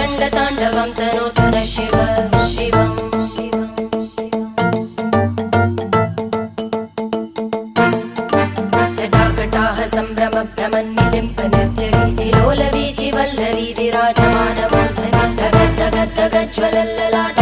रङ्गताण्डवं तनोतु न शिव शिवम् जटाकटाः सम्भ्रमभ्रमन्निलिम्प निर्जरी विलोलवीचि वल्लरी विराजमानमूर्धनि धगद्धगद्धगज्ज्वलल्ललाट